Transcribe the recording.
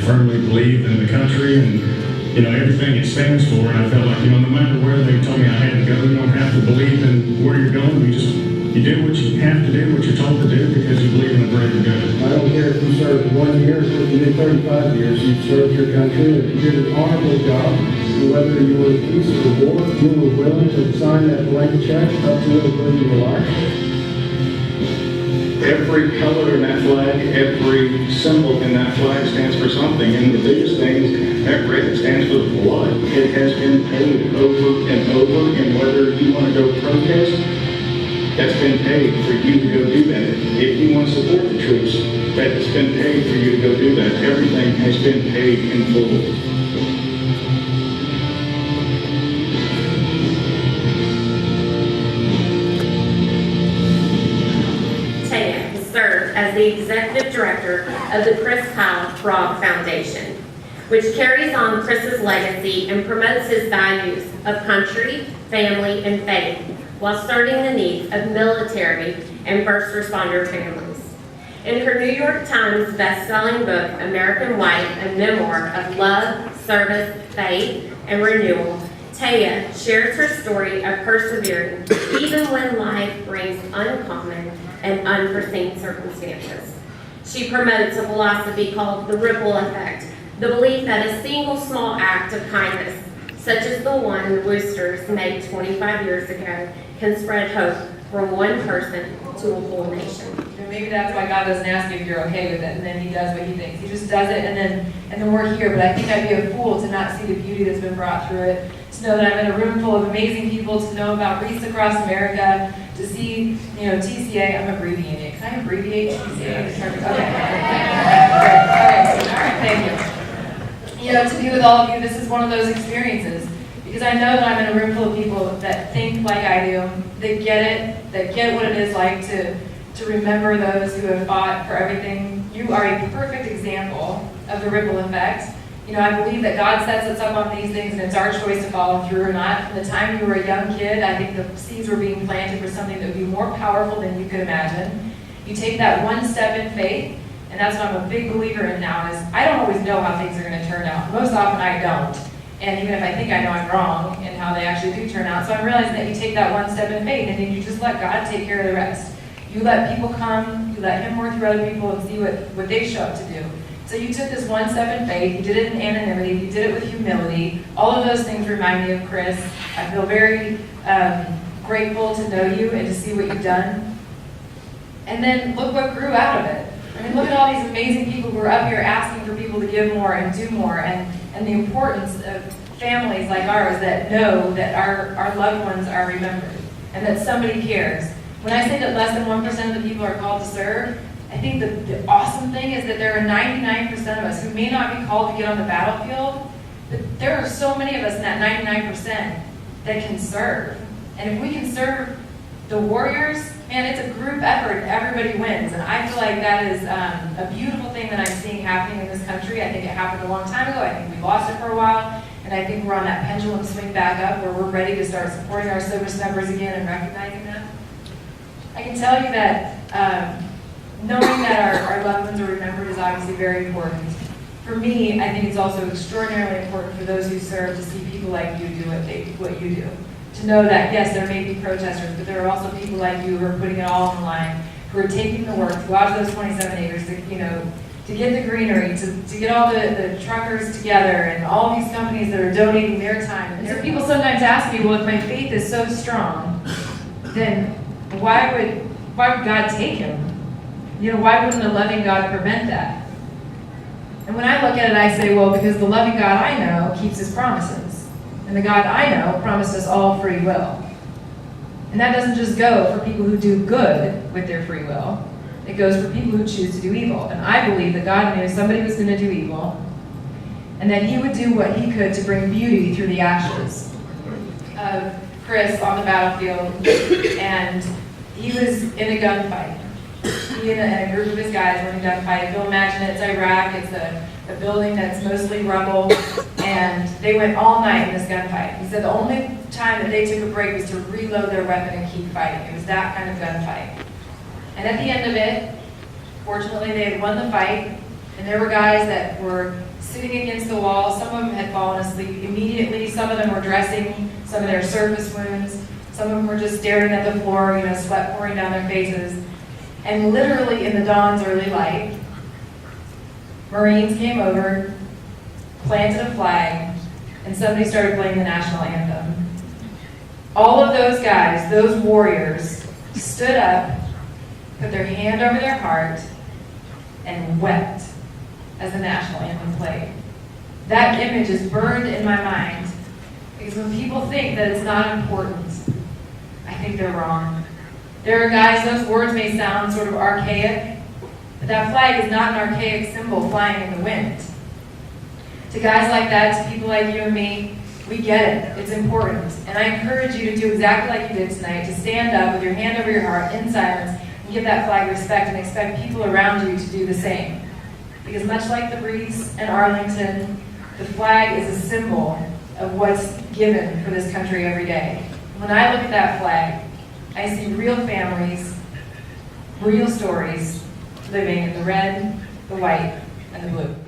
firmly believed in the country and, everything it stands for. And I felt like, no matter where they told me I had to go, you don't have to believe in where you're going. You do what you have to do, what you're told to do, because you believe in the greater good. I don't care if you served 1 year or if you did 35 years, you served your country, and if you did an honorable job, and whether you were in peace or war, you were willing to sign that blank check up to the end of your life. Every color in that flag, every symbol in that flag stands for something, and the biggest thing, that red stands for blood. It has been paid over and over, and whether you want to go protest, that's been paid for you to go do that. If you want to support the troops, that's been paid for you to go do that. Everything has been paid in full. As the executive director of the Chris Kyle Frog Foundation, which carries on Chris's legacy and promotes his values of country, family, and faith while serving the needs of military and first responder families. In her New York Times best-selling book, American White, a memoir of love, service, faith, and renewal, Taya shares her story of persevering even when life brings uncommon and unforeseen circumstances. She promotes a philosophy called the ripple effect, the belief that a single small act of kindness, such as the one the Roosters made 25 years ago, can spread hope from one person to a whole nation. And maybe that's why God doesn't ask you if you're okay with it, and then He does what He thinks. He just does it, and then we're here. But I think I'd be a fool to not see the beauty that's been brought through it, to know that I'm in a room full of amazing people, to know about Wreaths Across America, to see, TCA. I'm abbreviating. Can I abbreviate TCA? Okay. All right. Thank you. To be with all of you, this is one of those experiences. Because I know that I'm in a room full of people that think like I do, that get it, that get what it is like to remember those who have fought for everything. You are a perfect example of the ripple effect. I believe that God sets us up on these things, and it's our choice to follow through or not. From the time you were a young kid, I think the seeds were being planted for something that would be more powerful than you could imagine. You take that one step in faith, and that's what I'm a big believer in now, is I don't always know how things are going to turn out. Most often I don't. And even if I think I know, I'm wrong in how they actually do turn out. So I'm realizing that you take that one step in faith, and then you just let God take care of the rest. You let people come, you let Him work through other people and see what they show up to do. So you took this one step in faith, you did it in anonymity, you did it with humility. All of those things remind me of Chris. I feel very grateful to know you and to see what you've done. And then look what grew out of it. Look at all these amazing people who are up here asking for people to give more and do more, and the importance of families like ours that know that our loved ones are remembered and that somebody cares. When I say that less than 1% of the people are called to serve, I think the awesome thing is that there are 99% of us who may not be called to get on the battlefield, but there are so many of us in that 99% that can serve. And if we can serve the warriors, man, it's a group effort. Everybody wins. And I feel like that is a beautiful thing that I'm seeing happening in this country. I think it happened a long time ago. I think we lost it for a while. And I think we're on that pendulum swing back up where we're ready to start supporting our service members again and recognizing them. I can tell you that knowing that our loved ones are remembered is obviously very important. For me, I think it's also extraordinarily important for those who serve to see people like you do what you do. To know that, yes, there may be protesters, but there are also people like you who are putting it all on the line, who are taking the work to go out to those 27 acres, to get the greenery, to get all the truckers together, and all these companies that are donating their time. And so people sometimes ask me, well, if my faith is so strong, then why would God take him? Why wouldn't a loving God prevent that? And when I look at it, I say, well, because the loving God I know keeps His promises. And the God I know promised us all free will. And that doesn't just go for people who do good with their free will. It goes for people who choose to do evil. And I believe that God knew somebody was going to do evil, and that He would do what He could to bring beauty through the ashes of Chris on the battlefield. And he was in a gunfight. He and a group of his guys were in a gunfight. If you'll imagine it's Iraq, it's a building that's mostly rubble, and they went all night in this gunfight. He said the only time that they took a break was to reload their weapon and keep fighting. It was that kind of gunfight. And at the end of it, fortunately they had won the fight, And there were guys that were sitting against the wall. Some of them had fallen asleep immediately. Some of them were dressing some of their surface wounds. Some of them were just staring at the floor, sweat pouring down their faces. And literally in the dawn's early light, Marines came over, planted a flag, and somebody started playing the national anthem. All of those guys, those warriors, stood up, put their hand over their heart, and wept as the national anthem played. That image is burned in my mind because when people think that it's not important, I think they're wrong. There are guys, those words may sound sort of archaic, but that flag is not an archaic symbol flying in the wind. To guys like that, to people like you and me, we get it. It's important. And I encourage you to do exactly like you did tonight, to stand up with your hand over your heart in silence and give that flag respect and expect people around you to do the same. Because much like the Wreaths and Arlington, the flag is a symbol of what's given for this country every day. When I look at that flag, I see real families, real stories living in the red, the white, and the blue.